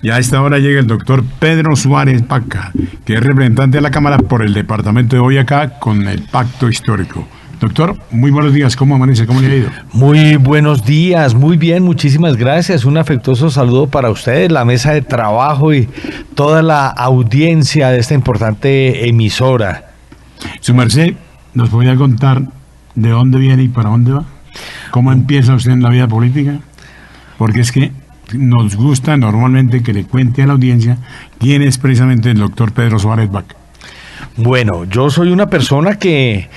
Y a esta hora llega el doctor Pedro Suárez Vaca, que es representante de la Cámara por el departamento de Boyacá con el Pacto Histórico. Doctor, muy buenos días, ¿cómo amanece? ¿Cómo le ha ido? Muy buenos días, muy bien, muchísimas gracias. Un afectuoso saludo para ustedes, la mesa de trabajo y toda la audiencia de esta importante emisora. Su merced, ¿nos podría contar de dónde viene y para dónde va? ¿Cómo empieza usted en la vida política? Porque es que nos gusta normalmente que le cuente a la audiencia quién es precisamente el doctor Pedro Suárez Vaca. Bueno, yo soy una persona que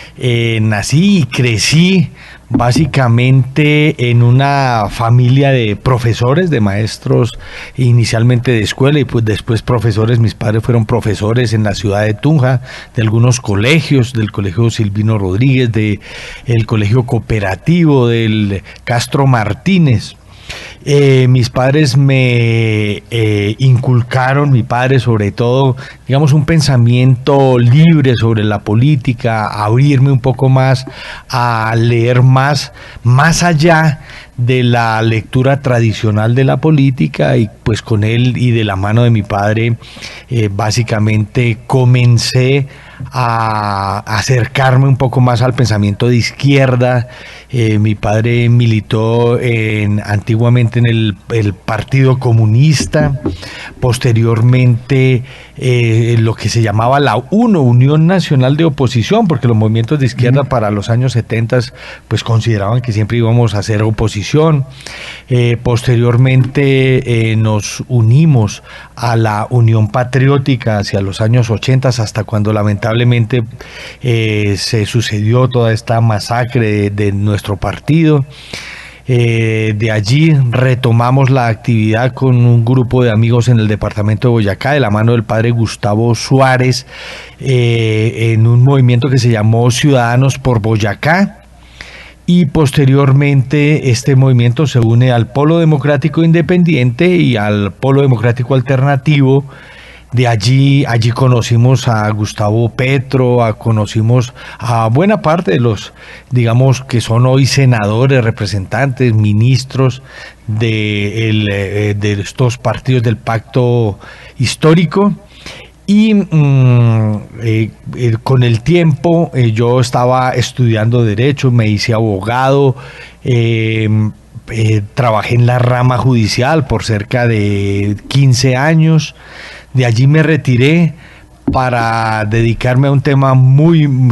nací y crecí básicamente en una familia de profesores, de maestros, inicialmente de escuela y pues después profesores. Mis padres fueron profesores en la ciudad de Tunja, de algunos colegios, del Colegio Silvino Rodríguez, del Colegio Cooperativo, del Castro Martínez. Mis padres me inculcaron, mi padre sobre todo, digamos, un pensamiento libre sobre la política, a abrirme un poco más, a leer más allá de la lectura tradicional de la política, y pues con él y de la mano de mi padre básicamente comencé a acercarme un poco más al pensamiento de izquierda. Mi padre militó antiguamente en el Partido Comunista, posteriormente lo que se llamaba la UNO, Unión Nacional de Oposición, porque los movimientos de izquierda para los años 70 pues consideraban que siempre íbamos a hacer oposición. Posteriormente nos unimos a la Unión Patriótica hacia los años 80, hasta cuando lamentablemente se sucedió toda esta masacre de nuestro partido. De allí retomamos la actividad con un grupo de amigos en el departamento de Boyacá, de la mano del padre Gustavo Suárez, en un movimiento que se llamó Ciudadanos por Boyacá. Y posteriormente este movimiento se une al Polo Democrático Independiente y al Polo Democrático Alternativo. De allí conocimos a Gustavo Petro, conocimos a buena parte de los, digamos, que son hoy senadores, representantes, ministros de estos partidos del Pacto Histórico. Y con el tiempo yo estaba estudiando Derecho, me hice abogado, trabajé en la rama judicial por cerca de 15 años. De allí me retiré para dedicarme a un tema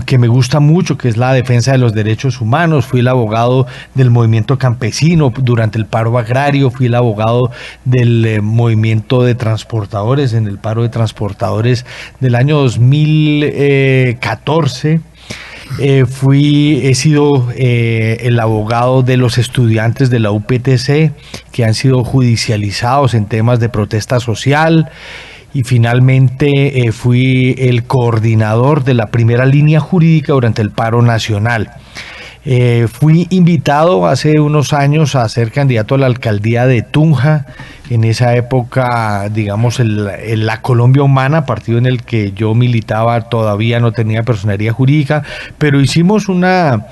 que me gusta mucho, que es la defensa de los derechos humanos. Fui el abogado del movimiento campesino durante el paro agrario, fui el abogado del movimiento de transportadores en el paro de transportadores del año 2014. He sido el abogado de los estudiantes de la UPTC que han sido judicializados en temas de protesta social. Y finalmente fui el coordinador de la primera línea jurídica durante el paro nacional. Fui invitado hace unos años a ser candidato a la alcaldía de Tunja. En esa época, digamos, la Colombia Humana, partido en el que yo militaba, todavía no tenía personería jurídica, pero hicimos una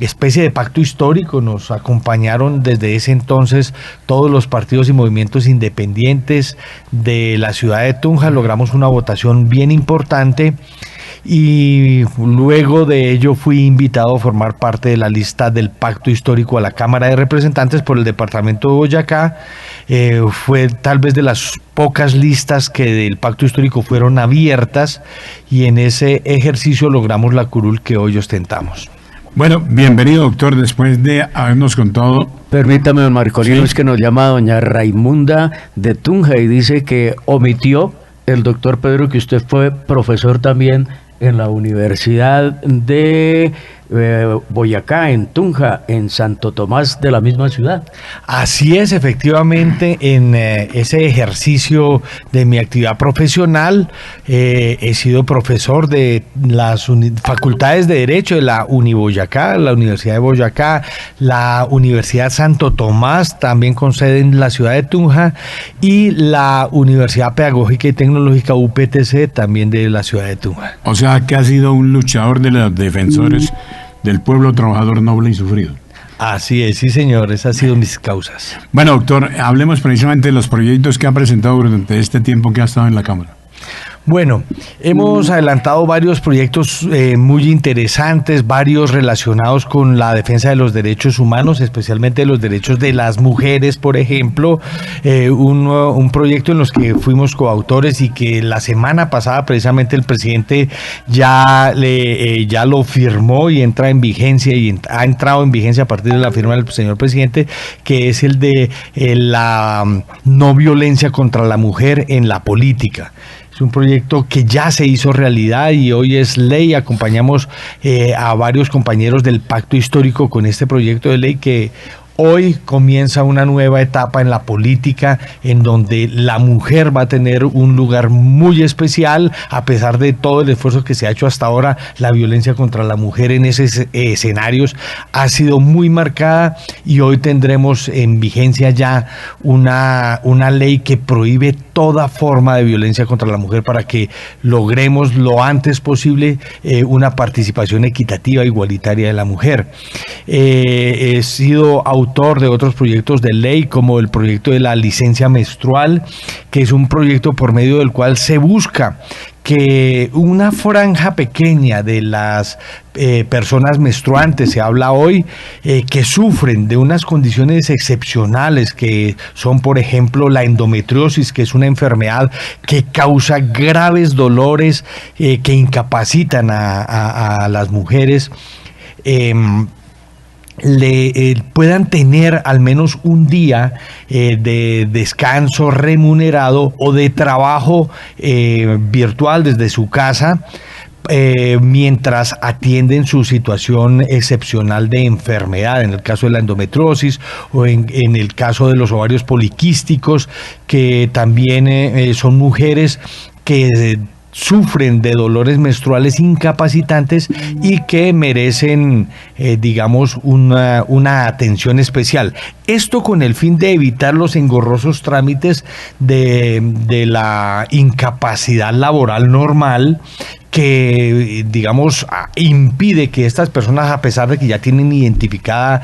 especie de pacto histórico. Nos acompañaron desde ese entonces todos los partidos y movimientos independientes de la ciudad de Tunja. Logramos una votación bien importante y luego de ello fui invitado a formar parte de la lista del pacto histórico a la Cámara de Representantes por el departamento de Boyacá. Fue tal vez de las pocas listas que del pacto histórico fueron abiertas, y en ese ejercicio logramos la curul que hoy ostentamos. Bueno, bienvenido, doctor, después de habernos contado. Permítame, don Marcolino, ¿Sí? Es que nos llama doña Raimunda de Tunja y dice que omitió el doctor Pedro que usted fue profesor también en la Universidad de Boyacá, en Tunja, en Santo Tomás de la misma ciudad. Así es, efectivamente, en ese ejercicio de mi actividad profesional he sido profesor de las facultades de Derecho de la Uniboyacá, la Universidad de Boyacá, la Universidad Santo Tomás, también con sede en la ciudad de Tunja, y la Universidad Pedagógica y Tecnológica UPTC, también de la ciudad de Tunja. O sea, que ha sido un luchador de los defensores del pueblo trabajador noble y sufrido. Así es, sí señor, esas han sido mis causas. Bueno, doctor, hablemos precisamente de los proyectos que ha presentado durante este tiempo que ha estado en la Cámara. Bueno, hemos adelantado varios proyectos muy interesantes, varios relacionados con la defensa de los derechos humanos, especialmente de los derechos de las mujeres, por ejemplo. Un proyecto en los que fuimos coautores y que la semana pasada precisamente el presidente ya lo firmó y entra en vigencia y ha entrado en vigencia a partir de la firma del señor presidente, que es el de la no violencia contra la mujer en la política. Es un proyecto que ya se hizo realidad y hoy es ley. Acompañamos a varios compañeros del Pacto Histórico con este proyecto de ley que hoy comienza una nueva etapa en la política en donde la mujer va a tener un lugar muy especial. A pesar de todo el esfuerzo que se ha hecho hasta ahora, la violencia contra la mujer en esos escenarios ha sido muy marcada y hoy tendremos en vigencia ya una ley que prohíbe toda forma de violencia contra la mujer para que logremos lo antes posible una participación equitativa e igualitaria de la mujer. He sido autor de otros proyectos de ley, como el proyecto de la licencia menstrual, que es un proyecto por medio del cual se busca que una franja pequeña de las personas menstruantes, se habla hoy, que sufren de unas condiciones excepcionales, que son, por ejemplo, la endometriosis, que es una enfermedad que causa graves dolores que incapacitan a las mujeres, puedan tener al menos un día de descanso remunerado o de trabajo virtual desde su casa, mientras atienden su situación excepcional de enfermedad, en el caso de la endometriosis o en el caso de los ovarios poliquísticos, que también son mujeres que sufren de dolores menstruales incapacitantes y que merecen, digamos, una atención especial. Esto con el fin de evitar los engorrosos trámites de la incapacidad laboral normal, que, digamos, impide que estas personas, a pesar de que ya tienen identificada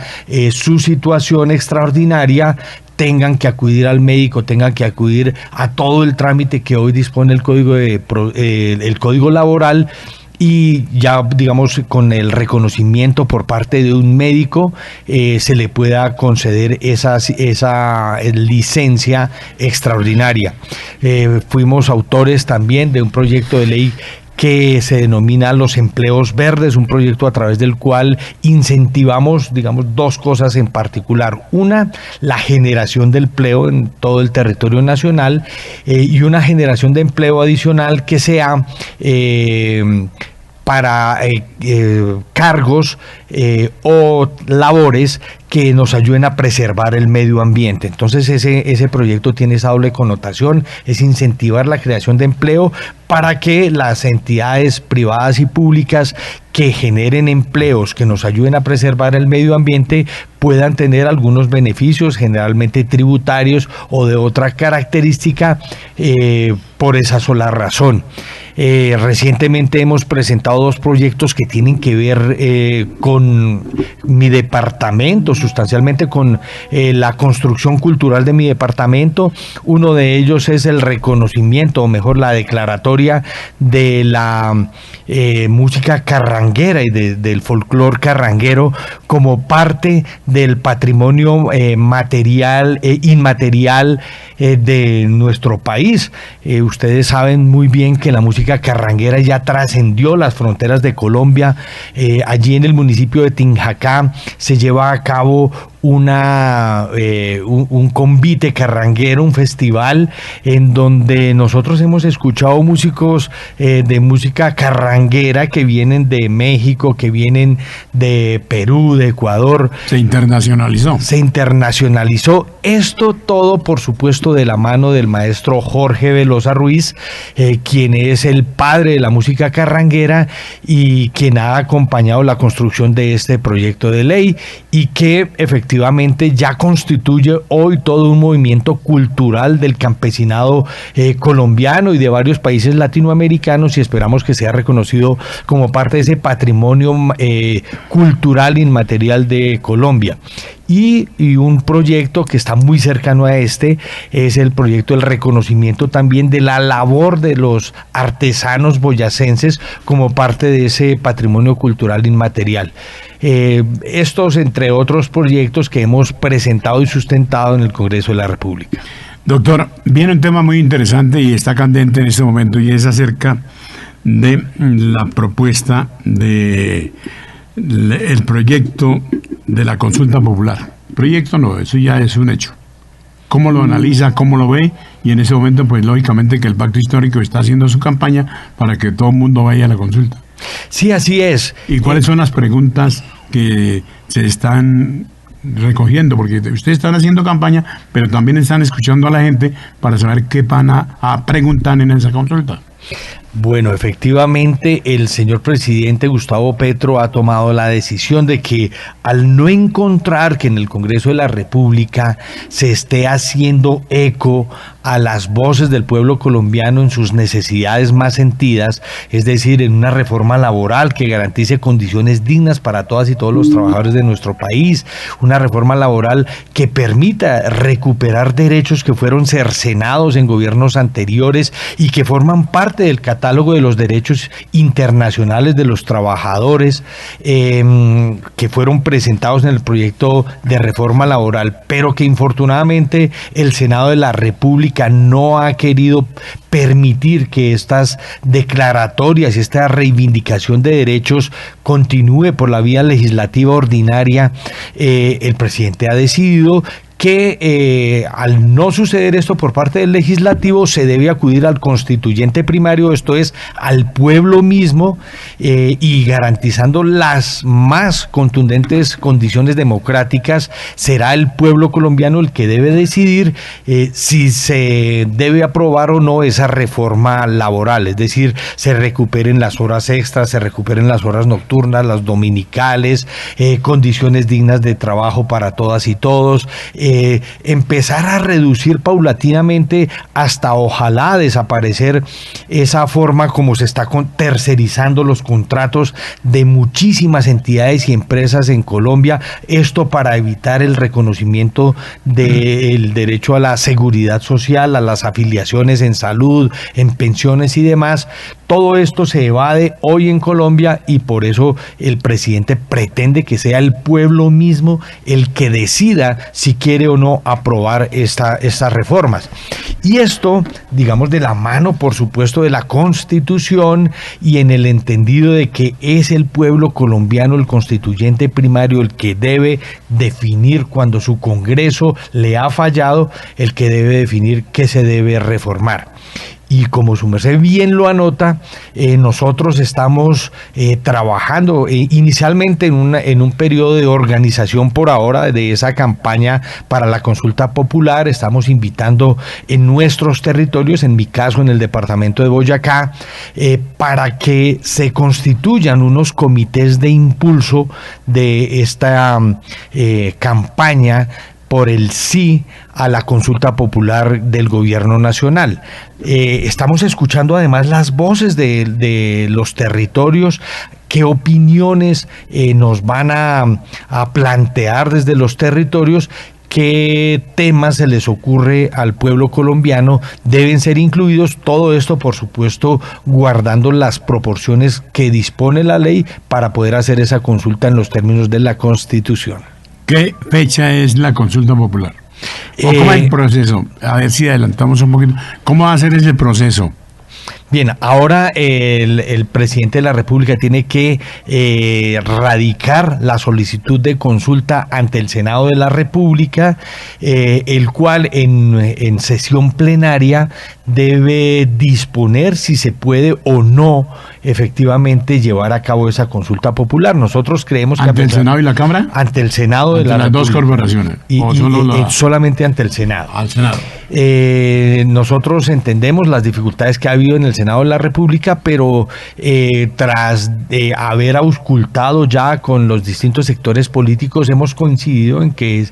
su situación extraordinaria, tengan que acudir al médico, tengan que acudir a todo el trámite que hoy dispone el Código Laboral, y ya, digamos, con el reconocimiento por parte de un médico se le pueda conceder esa licencia extraordinaria. Fuimos autores también de un proyecto de ley que se denomina los empleos verdes, un proyecto a través del cual incentivamos, digamos, dos cosas en particular. Una, la generación de empleo en todo el territorio nacional, y una generación de empleo adicional que sea para cargos o labores que nos ayuden a preservar el medio ambiente. Entonces ese proyecto tiene esa doble connotación, es incentivar la creación de empleo para que las entidades privadas y públicas que generen empleos que nos ayuden a preservar el medio ambiente puedan tener algunos beneficios, generalmente tributarios o de otra característica, por esa sola razón. Recientemente hemos presentado dos proyectos que tienen que ver con mi departamento, sustancialmente con la construcción cultural de mi departamento. Uno de ellos es el reconocimiento, o mejor, la declaratoria de la música carranguera y del folclor carranguero como parte del patrimonio material e inmaterial de nuestro país. Ustedes saben muy bien que la música carranguera ya trascendió las fronteras de Colombia. Allí en el municipio de Tinjacá se lleva a cabo un convite carranguero, un festival en donde nosotros hemos escuchado músicos de música carranguera que vienen de México, que vienen de Perú, de Ecuador. Se internacionalizó. Esto todo, por supuesto, de la mano del maestro Jorge Velosa Ruiz, quien es el padre de la música carranguera y quien ha acompañado la construcción de este proyecto de ley, y que efectivamente efectivamente ya constituye hoy todo un movimiento cultural del campesinado colombiano y de varios países latinoamericanos, y esperamos que sea reconocido como parte de ese patrimonio cultural inmaterial de Colombia. Y un proyecto que está muy cercano a este es el proyecto del reconocimiento también de la labor de los artesanos boyacenses como parte de ese patrimonio cultural inmaterial. Estos, entre otros proyectos que hemos presentado y sustentado en el Congreso de la República. Doctor, viene un tema muy interesante y está candente en este momento, y es acerca de la propuesta de el proyecto de la consulta popular. Proyecto no, eso ya es un hecho. ¿Cómo lo analiza, cómo lo ve? Y en ese momento, pues lógicamente que el Pacto Histórico está haciendo su campaña para que todo el mundo vaya a la consulta. Sí, así es. ¿Y cuáles son las preguntas que se están recogiendo? Porque ustedes están haciendo campaña, pero también están escuchando a la gente para saber qué van a preguntar en esa consulta. Bueno, efectivamente el señor presidente Gustavo Petro ha tomado la decisión de que, al no encontrar que en el Congreso de la República se esté haciendo eco a las voces del pueblo colombiano en sus necesidades más sentidas, es decir, en una reforma laboral que garantice condiciones dignas para todas y todos los trabajadores de nuestro país, una reforma laboral que permita recuperar derechos que fueron cercenados en gobiernos anteriores y que forman parte del catálogo de los derechos internacionales de los trabajadores, que fueron presentados en el proyecto de reforma laboral, pero que infortunadamente el Senado de la República no ha querido permitir que estas declaratorias y esta reivindicación de derechos continúe por la vía legislativa ordinaria. El presidente ha decidido que al no suceder esto por parte del legislativo, se debe acudir al constituyente primario, esto es, al pueblo mismo, y garantizando las más contundentes condiciones democráticas, será el pueblo colombiano el que debe decidir si se debe aprobar o no esa reforma laboral, es decir, se recuperen las horas extras, se recuperen las horas nocturnas, las dominicales, condiciones dignas de trabajo para todas y todos, empezar a reducir paulatinamente hasta ojalá desaparecer esa forma como se está tercerizando los contratos de muchísimas entidades y empresas en Colombia, esto para evitar el reconocimiento del derecho a la seguridad social, a las afiliaciones en salud, en pensiones y demás. Todo esto se evade hoy en Colombia y por eso el presidente pretende que sea el pueblo mismo el que decida si quiere o no aprobar estas reformas. Y esto, digamos, de la mano, por supuesto, de la Constitución y en el entendido de que es el pueblo colombiano, el constituyente primario, el que debe definir cuando su Congreso le ha fallado, el que debe definir qué se debe reformar. Y como su merced bien lo anota, nosotros estamos trabajando inicialmente en un periodo de organización por ahora de esa campaña para la consulta popular. Estamos invitando en nuestros territorios, en mi caso en el departamento de Boyacá, para que se constituyan unos comités de impulso de esta campaña por el sí a la consulta popular del gobierno nacional. Estamos escuchando además las voces de los territorios, qué opiniones nos van a plantear desde los territorios, qué temas se les ocurre al pueblo colombiano, deben ser incluidos, todo esto por supuesto guardando las proporciones que dispone la ley para poder hacer esa consulta en los términos de la Constitución. ¿Qué fecha es la consulta popular? ¿O cómo es el proceso? A ver si adelantamos un poquito. ¿Cómo va a ser ese proceso? Bien, ahora el presidente de la República tiene que radicar la solicitud de consulta ante el Senado de la República, el cual en sesión plenaria debe disponer si se puede o no efectivamente llevar a cabo esa consulta popular. Nosotros creemos que ¿ante el Senado y la Cámara? Ante el Senado de la las República. Dos corporaciones. Solamente ante el Senado. Al Senado. Nosotros entendemos las dificultades que ha habido en el Senado de la República, pero tras haber auscultado ya con los distintos sectores políticos, hemos coincidido en que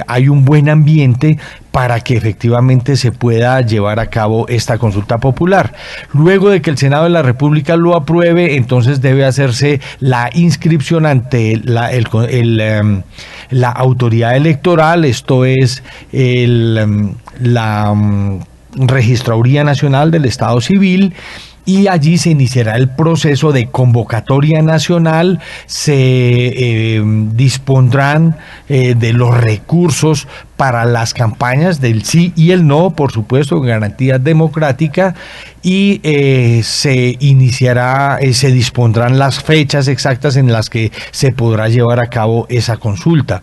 hay un buen ambiente para que efectivamente se pueda llevar a cabo esta consulta popular. Luego de que el Senado de la República lo apruebe, entonces debe hacerse la inscripción ante la autoridad electoral, esto es la Registraduría Nacional del Estado Civil, y allí se iniciará el proceso de convocatoria nacional, se dispondrán de los recursos para las campañas del sí y el no, por supuesto, con garantía democrática, y se dispondrán las fechas exactas en las que se podrá llevar a cabo esa consulta.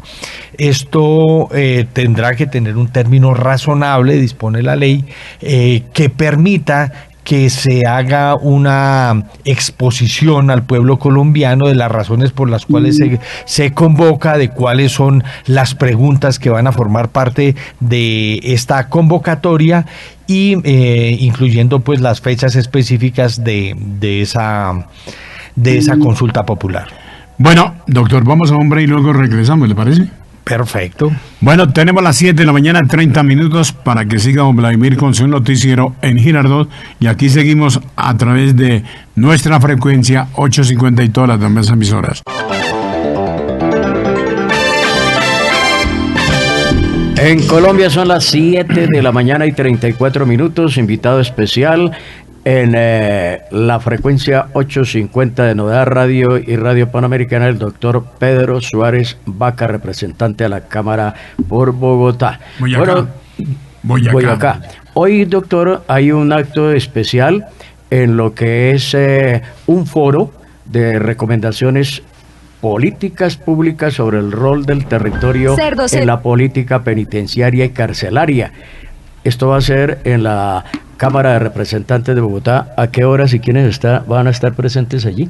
Esto tendrá que tener un término razonable, dispone la ley, que permita que se haga una exposición al pueblo colombiano de las razones por las cuales se convoca, de cuáles son las preguntas que van a formar parte de esta convocatoria, y incluyendo pues las fechas específicas de esa consulta popular. Bueno, doctor, vamos a un break y luego regresamos, ¿le parece? Perfecto. Bueno, tenemos las 7 de la mañana, 30 minutos para que siga don Vladimir con su noticiero en Girardot, y aquí seguimos a través de nuestra frecuencia 850 y todas las demás emisoras. En Colombia son las 7 de la mañana y 34 minutos, invitado especial en la frecuencia 850 de Novedad Radio y Radio Panamericana, el doctor Pedro Suárez Vaca, representante a la Cámara por Bogotá. Boyacá. Hoy, doctor, hay un acto especial en lo que es un foro de recomendaciones políticas públicas sobre el rol del territorio en la política penitenciaria y carcelaria. Esto va a ser en la Cámara de Representantes de Bogotá. ¿A qué horas y quiénes van a estar presentes allí?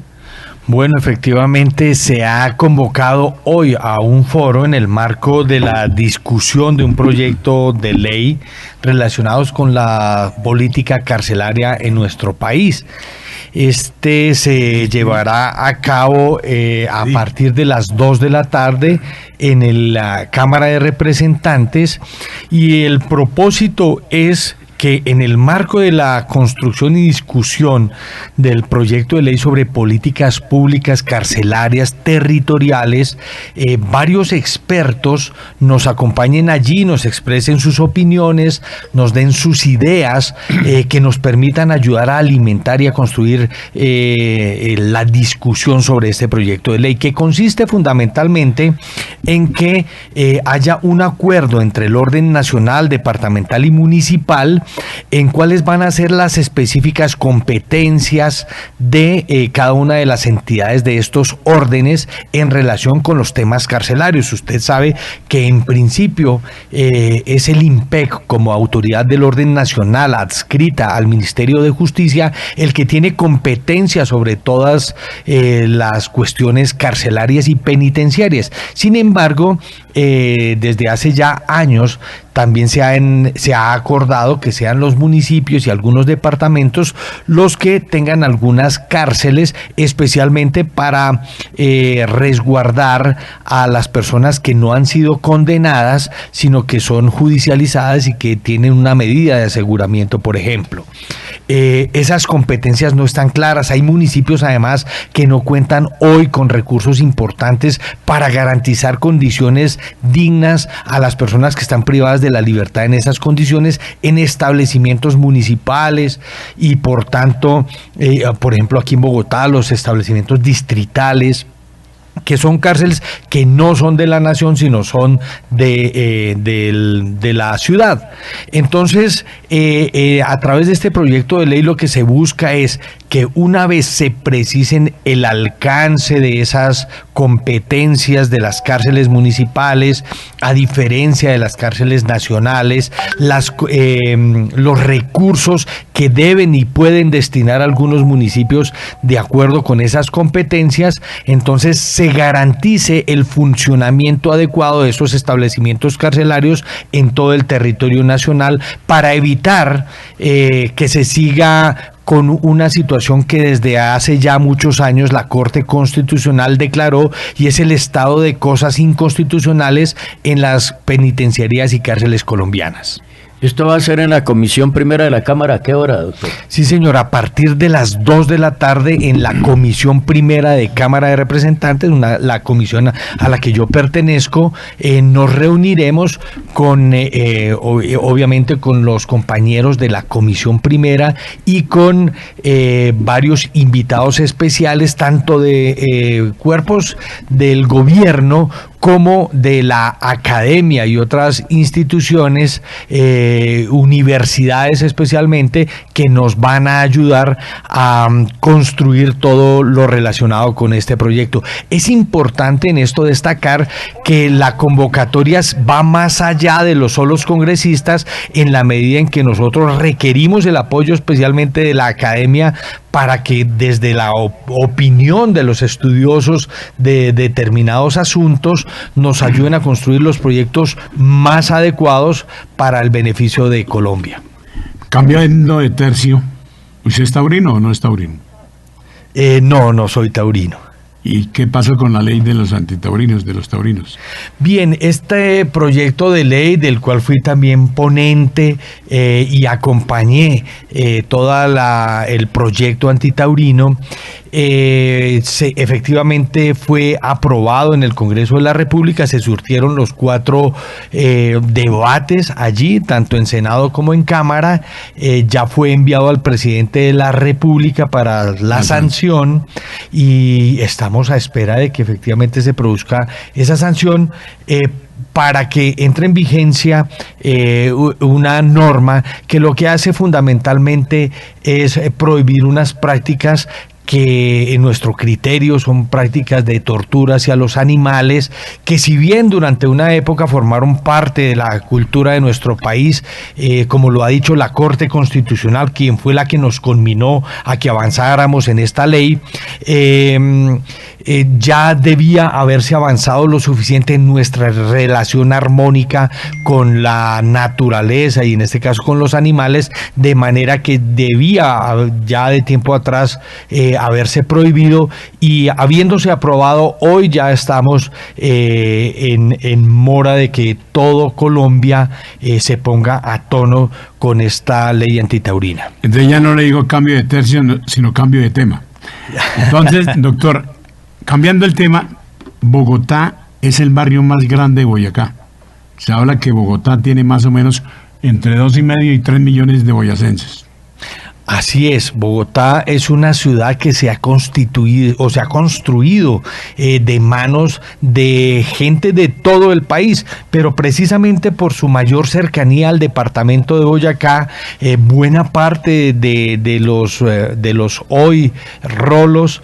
Bueno, efectivamente se ha convocado hoy a un foro en el marco de la discusión de un proyecto de ley relacionados con la política carcelaria en nuestro país. Este se llevará a cabo a partir de las 2 de la tarde en la Cámara de Representantes, y el propósito es que en el marco de la construcción y discusión del proyecto de ley sobre políticas públicas carcelarias territoriales, varios expertos nos acompañen allí, nos expresen sus opiniones, nos den sus ideas, que nos permitan ayudar a alimentar y a construir la discusión sobre este proyecto de ley, que consiste fundamentalmente en que haya un acuerdo entre el orden nacional, departamental y municipal en cuáles van a ser las específicas competencias de cada una de las entidades de estos órdenes en relación con los temas carcelarios. Usted sabe que en principio es el IMPEC, como autoridad del orden nacional adscrita al Ministerio de Justicia, el que tiene competencia sobre todas las cuestiones carcelarias y penitenciarias. Sin embargo, desde hace ya años también se ha acordado que sean los municipios y algunos departamentos los que tengan algunas cárceles, especialmente para resguardar a las personas que no han sido condenadas, sino que son judicializadas y que tienen una medida de aseguramiento, por ejemplo. Esas competencias no están claras. Hay municipios además que no cuentan hoy con recursos importantes para garantizar condiciones dignas a las personas que están privadas de la libertad en esas condiciones en establecimientos municipales, y por tanto, por ejemplo aquí en Bogotá, los establecimientos distritales, que son cárceles que no son de la nación, sino son de la ciudad. Entonces, a través de este proyecto de ley lo que se busca es que una vez se precisen el alcance de esas competencias de las cárceles municipales, a diferencia de las cárceles nacionales, los recursos que deben y pueden destinar algunos municipios de acuerdo con esas competencias, entonces se garantice el funcionamiento adecuado de estos establecimientos carcelarios en todo el territorio nacional para evitar que se siga con una situación que desde hace ya muchos años la Corte Constitucional declaró, y es el estado de cosas inconstitucionales en las penitenciarías y cárceles colombianas. ¿Esto va a ser en la comisión primera de la Cámara? ¿A qué hora, doctor? Sí, señor, a partir de las 2 de la tarde en la comisión primera de Cámara de Representantes, la comisión a la que yo pertenezco, nos reuniremos con, obviamente, con los compañeros de la comisión primera y con varios invitados especiales, tanto de cuerpos del gobierno como de la academia y otras instituciones, universidades especialmente, que nos van a ayudar a construir todo lo relacionado con este proyecto. Es importante en esto destacar que la convocatoria va más allá de los solos congresistas, en la medida en que nosotros requerimos el apoyo especialmente de la academia para que desde la opinión de los estudiosos de determinados asuntos nos ayuden a construir los proyectos más adecuados para el beneficio de Colombia. Cambiando de tercio, ¿usted es taurino o no es taurino? No soy taurino. ¿Y qué pasa con la ley de los antitaurinos, de los taurinos? Bien, este proyecto de ley, del cual fui también ponente y acompañé todo el proyecto antitaurino, efectivamente fue aprobado en el Congreso de la República. Se surtieron los 4 debates allí, tanto en Senado como en Cámara. Ya fue enviado al presidente de la República para la sanción, y estamos a espera de que efectivamente se produzca esa sanción para que entre en vigencia una norma que lo que hace fundamentalmente es prohibir unas prácticas que en nuestro criterio son prácticas de tortura hacia los animales, que si bien durante una época formaron parte de la cultura de nuestro país, como lo ha dicho la Corte Constitucional, quien fue la que nos conminó a que avanzáramos en esta ley, ya debía haberse avanzado lo suficiente en nuestra relación armónica con la naturaleza y en este caso con los animales, de manera que debía ya de tiempo atrás haberse prohibido, y habiéndose aprobado, hoy ya estamos en mora de que todo Colombia se ponga a tono con esta ley antitaurina. Entonces ya no le digo cambio de tercio, sino cambio de tema. Entonces, doctor, cambiando el tema, Bogotá es el barrio más grande de Boyacá. Se habla que Bogotá tiene más o menos entre 2,5 y 3 millones de boyacenses. Así es, Bogotá es una ciudad que se ha constituido o se ha construido de manos de gente de todo el país, pero precisamente por su mayor cercanía al departamento de Boyacá, buena parte de los hoy rolos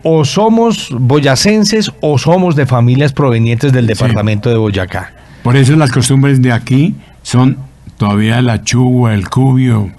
o somos boyacenses o somos de familias provenientes del departamento de Boyacá. Por eso las costumbres de aquí son todavía la chugua, el cubio.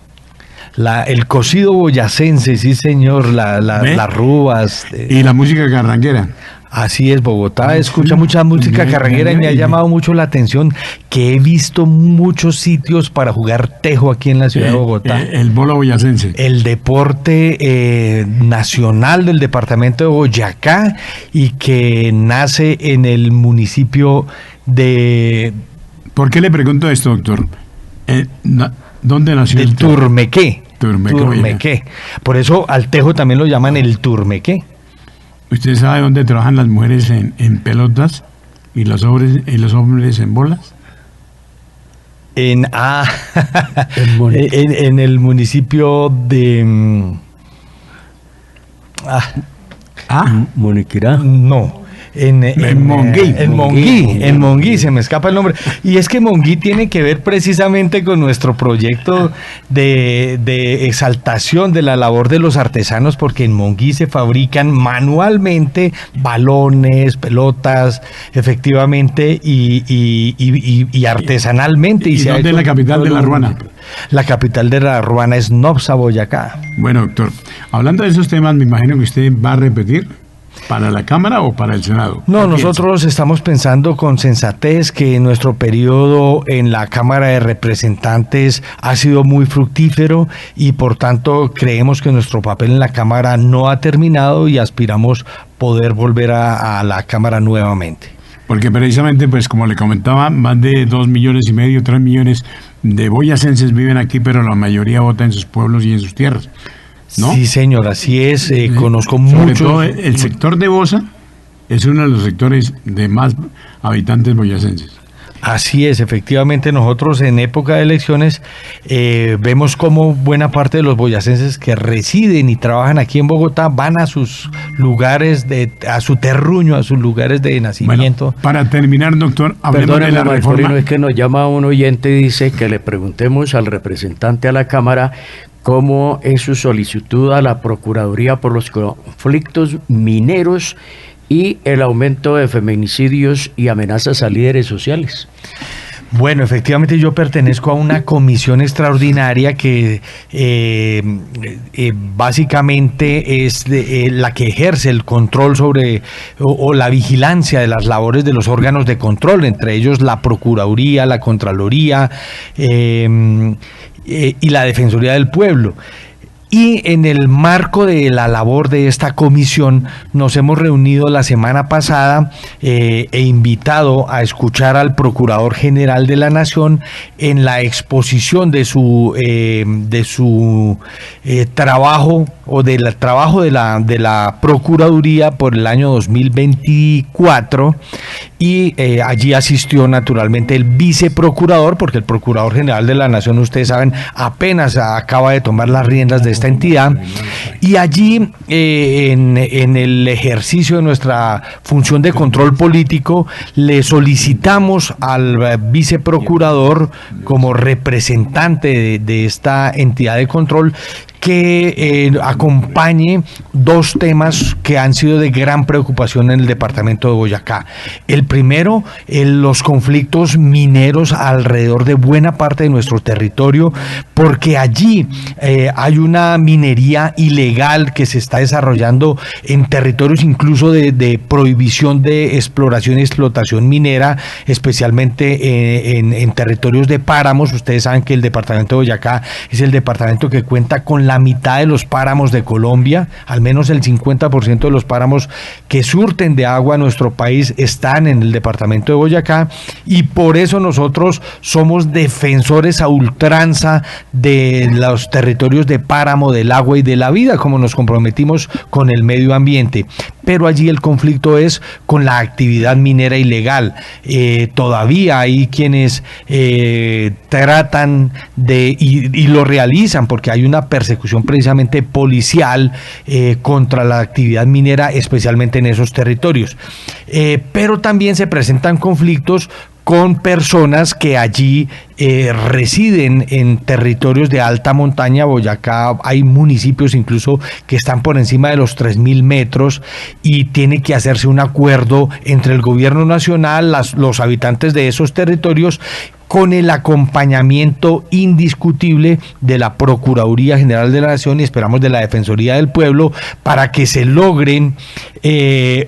El cocido boyacense, sí señor, las rubas. Y la música carranguera. Así es, Bogotá escucha mucha música carranguera, y me ha llamado mucho la atención que he visto muchos sitios para jugar tejo aquí en la ciudad de Bogotá. El bolo boyacense. El deporte nacional del departamento de Boyacá, y que nace en el municipio de... ¿Por qué le pregunto esto, doctor? ¿Dónde nació el Turmequé? Turmequé. Por eso al tejo también lo llaman el Turmequé. ¿Usted sabe dónde trabajan las mujeres en pelotas y los hombres en bolas? En el municipio de... ¿Moniquirá? No. Monguí, se me escapa el nombre. Y es que Monguí tiene que ver precisamente con nuestro proyecto de exaltación de la labor de los artesanos, porque en Monguí se fabrican manualmente balones, pelotas, efectivamente, y artesanalmente. ¿Y dónde es la capital de la Ruana? La capital de la Ruana es Nopsa, Boyacá. Bueno, doctor, hablando de esos temas, me imagino que usted va a repetir para la Cámara o para el Senado. No, nosotros estamos pensando con sensatez que nuestro periodo en la Cámara de Representantes ha sido muy fructífero y por tanto creemos que nuestro papel en la Cámara no ha terminado y aspiramos poder volver a la Cámara nuevamente. Porque precisamente, pues como le comentaba, más de 2,5 millones, 3 millones de boyacenses viven aquí, pero la mayoría vota en sus pueblos y en sus tierras, ¿no? Sí, señor, así es. Conozco Sobre todo el sector de Bosa es uno de los sectores de más habitantes boyacenses. Así es, efectivamente nosotros en época de elecciones vemos cómo buena parte de los boyacenses que residen y trabajan aquí en Bogotá van a sus lugares, a su terruño, a sus lugares de nacimiento. Bueno, para terminar, doctor, hablemos de la reforma. Es que nos llama un oyente y dice que le preguntemos al representante a la Cámara cómo es su solicitud a la Procuraduría por los conflictos mineros y el aumento de feminicidios y amenazas a líderes sociales. Bueno, efectivamente yo pertenezco a una comisión extraordinaria que básicamente es la que ejerce el control sobre o la vigilancia de las labores de los órganos de control, entre ellos la Procuraduría, la Contraloría y la Defensoría del Pueblo. Y en el marco de la labor de esta comisión nos hemos reunido la semana pasada e invitado a escuchar al Procurador General de la Nación en la exposición de su trabajo o del trabajo de la Procuraduría por el año 2024 y allí asistió naturalmente el viceprocurador, porque el Procurador General de la Nación, ustedes saben, apenas acaba de tomar las riendas de esta entidad, y allí en el ejercicio de nuestra función de control político le solicitamos al viceprocurador como representante de esta entidad de control que acompañe dos temas que han sido de gran preocupación en el departamento de Boyacá. El primero, los conflictos mineros alrededor de buena parte de nuestro territorio, porque allí hay una minería ilegal que se está desarrollando en territorios incluso de prohibición de exploración y explotación minera, especialmente en territorios de páramos. Ustedes saben que el departamento de Boyacá es el departamento que cuenta con la mitad de los páramos de Colombia, al menos el 50% de los páramos que surten de agua a nuestro país están en el departamento de Boyacá, y por eso nosotros somos defensores a ultranza de los territorios de páramo, del agua y de la vida, como nos comprometimos con el medio ambiente. Pero allí el conflicto es con la actividad minera ilegal. Todavía hay quienes tratan y lo realizan, porque hay una persecución precisamente policial contra la actividad minera, especialmente en esos territorios. Pero también se presentan conflictos con personas que allí residen en territorios de alta montaña. Boyacá hay municipios incluso que están por encima de los 3.000 metros y tiene que hacerse un acuerdo entre el gobierno nacional, los habitantes de esos territorios, con el acompañamiento indiscutible de la Procuraduría General de la Nación y esperamos de la Defensoría del Pueblo, para que se logren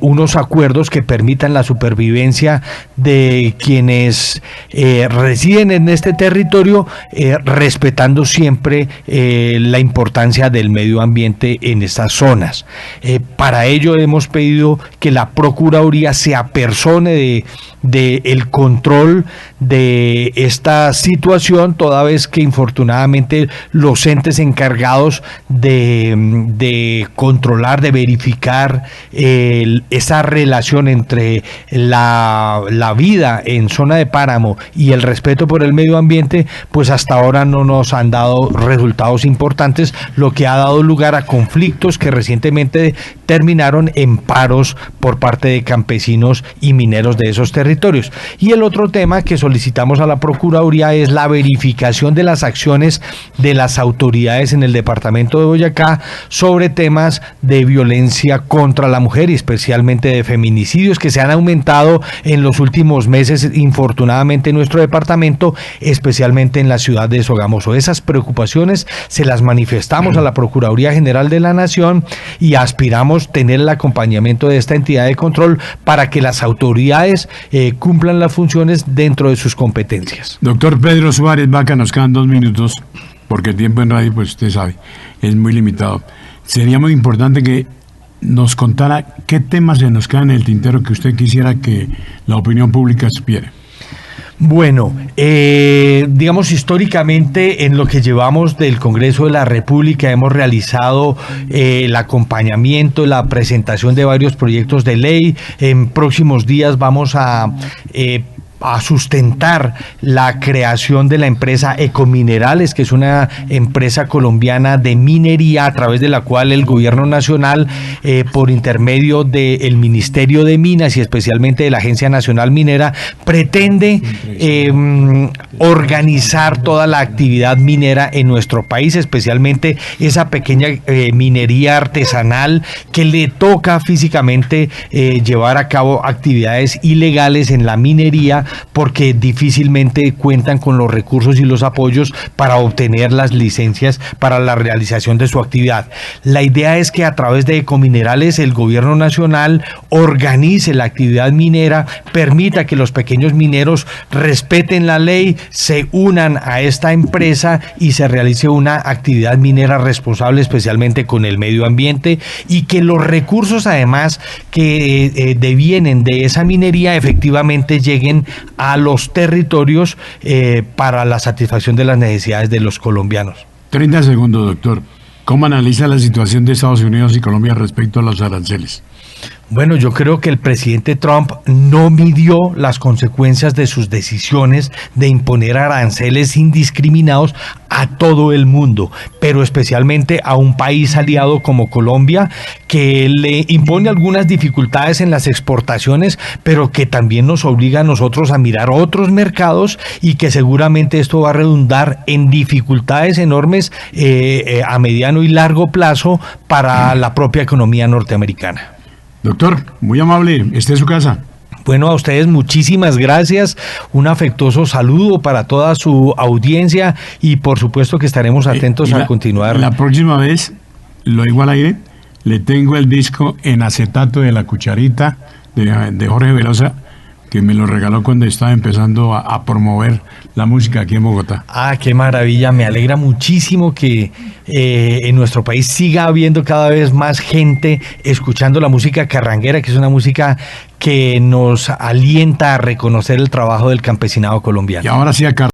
unos acuerdos que permitan la supervivencia de quienes residen en este territorio, respetando siempre la importancia del medio ambiente en estas zonas. Para ello hemos pedido que la Procuraduría se apersone de el control de esta situación, toda vez que infortunadamente los entes encargados de controlar, de verificar esa relación entre la vida en zona de páramo y el respeto por el medio ambiente, pues hasta ahora no nos han dado resultados importantes, lo que ha dado lugar a conflictos que recientemente terminaron en paros por parte de campesinos y mineros de esos territorios. Y el otro tema que solicitamos a la Procuraduría es la verificación de las acciones de las autoridades en el departamento de Boyacá sobre temas de violencia contra la mujer y especialmente de feminicidios que se han aumentado en los últimos meses, infortunadamente, en nuestro departamento, especialmente en la ciudad de Sogamoso. Esas preocupaciones se las manifestamos a la Procuraduría General de la Nación y aspiramos tener el acompañamiento de esta entidad de control para que las autoridades cumplan las funciones dentro de sus competencias. Doctor Pedro Suárez Vaca, nos quedan 2 minutos, porque el tiempo en radio, pues usted sabe, es muy limitado. Sería muy importante que nos contara qué temas se nos quedan en el tintero que usted quisiera que la opinión pública supiera. Bueno, digamos históricamente en lo que llevamos del Congreso de la República hemos realizado el acompañamiento, la presentación de varios proyectos de ley. En próximos días vamos a sustentar la creación de la empresa Ecominerales, que es una empresa colombiana de minería a través de la cual el gobierno nacional, por intermedio del Ministerio de Minas y especialmente de la Agencia Nacional Minera, pretende organizar toda la actividad minera en nuestro país, especialmente esa pequeña minería artesanal que le toca físicamente llevar a cabo actividades ilegales en la minería, porque difícilmente cuentan con los recursos y los apoyos para obtener las licencias para la realización de su actividad. La idea es que a través de Ecominerales el gobierno nacional organice la actividad minera, permita que los pequeños mineros respeten la ley, se unan a esta empresa y se realice una actividad minera responsable, especialmente con el medio ambiente, y que los recursos además que devienen de esa minería efectivamente lleguen a los territorios para la satisfacción de las necesidades de los colombianos. 30 segundos, doctor. ¿Cómo analiza la situación de Estados Unidos y Colombia respecto a los aranceles? Bueno, yo creo que el presidente Trump no midió las consecuencias de sus decisiones de imponer aranceles indiscriminados a todo el mundo, pero especialmente a un país aliado como Colombia, que le impone algunas dificultades en las exportaciones, pero que también nos obliga a nosotros a mirar otros mercados y que seguramente esto va a redundar en dificultades enormes a mediano y largo plazo para la propia economía norteamericana. Doctor, muy amable, esta es su casa. Bueno, a ustedes muchísimas gracias, un afectuoso saludo para toda su audiencia y por supuesto que estaremos atentos a continuar. La próxima vez, lo digo al aire, le tengo el disco en acetato de La Cucharita de Jorge Velosa, que me lo regaló cuando estaba empezando a promover la música aquí en Bogotá. Ah, qué maravilla, me alegra muchísimo que en nuestro país siga habiendo cada vez más gente escuchando la música carranguera, que es una música que nos alienta a reconocer el trabajo del campesinado colombiano. Y ahora sí, acá